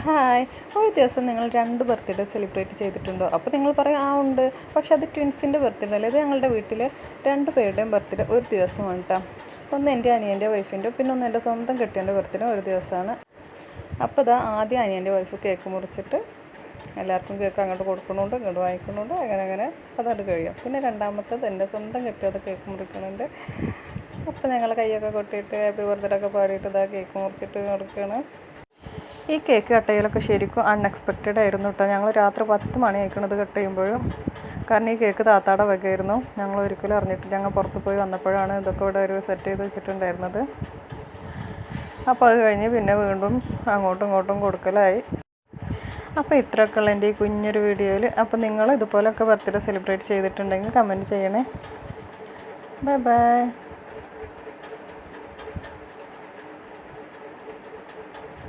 Hi, ഒരു ദിവസം നിങ്ങൾ 2 ബർത്ത്ഡേ സെലിബ്രേറ്റ് ചെയ്തിട്ടുണ്ടോ? അപ്പോൾ നിങ്ങൾ പറയും ആ ഉണ്ട്. പക്ഷെ അത് ട്വിൻസിൻ്റെ ബർത്ത്ഡേ അല്ലേ. ഇത് ഞങ്ങളുടെ വീട്ടിൽ 2 പേരുടെയും ബർത്ത്ഡേ ഒരു ദിവസമാണ് കേട്ടോ. ഒന്ന് എൻ്റെ അനിയൻ്റെ വൈഫിൻ്റെ, പിന്നെ ഒന്ന് എൻ്റെ സ്വന്തം കെട്ടിയൻ്റെ ബർത്ത്ഡേ ഒരു ദിവസമാണ്. അപ്പോൾ ഇതാ ആദ്യം അനിയൻ്റെ വൈഫ് കേക്ക് മുറിച്ചിട്ട് എല്ലാവർക്കും കേക്ക് അങ്ങോട്ട് കൊടുക്കണുണ്ട്, ഇങ്ങോട്ട് വാങ്ങിക്കണുണ്ട്, അങ്ങനെ അതോട് കഴിയും. പിന്നെ രണ്ടാമത്തത് എൻ്റെ സ്വന്തം കെട്ടിയത് കേക്ക് മുറിക്കണുണ്ട്. അപ്പോൾ ഞങ്ങൾ കൈയൊക്കെ കൊട്ടിയിട്ട് ഹാപ്പി ബർത്ത്ഡേ ഒക്കെ പാടിയിട്ട് ഇതാ കേക്ക് മുറിച്ചിട്ട് കൊടുക്കുകയാണ്. ഈ കേക്ക് കട്ട് ചെയ്യലൊക്കെ ശരിക്കും അൺഎക്സ്പെക്റ്റഡ് ആയിരുന്നു കേട്ടോ. ഞങ്ങൾ രാത്രി 10 മണി ആയിക്കണത് കട്ട് ചെയ്യുമ്പോഴും. കാരണം ഈ കേക്ക് താത്താടെ വകയായിരുന്നു. ഞങ്ങൾ ഒരിക്കലും അറിഞ്ഞിട്ടില്ല. ഞങ്ങൾ പുറത്ത് പോയി വന്നപ്പോഴാണ് ഇതൊക്കെ ഇവിടെ ഒരു സെറ്റ് ചെയ്ത് വെച്ചിട്ടുണ്ടായിരുന്നത്. അപ്പോൾ അത് കഴിഞ്ഞ് പിന്നെ വീണ്ടും അങ്ങോട്ടും ഇങ്ങോട്ടും കൊടുക്കലായി. അപ്പോൾ ഇത്രയൊക്കെ ഉള്ള എൻ്റെ ഈ കുഞ്ഞൊരു വീഡിയോയിൽ. അപ്പോൾ നിങ്ങൾ ഇതുപോലൊക്കെ ബർത്ത്ഡേ സെലിബ്രേറ്റ് ചെയ്തിട്ടുണ്ടെങ്കിൽ കമൻറ്റ് ചെയ്യണേ. Bye bye.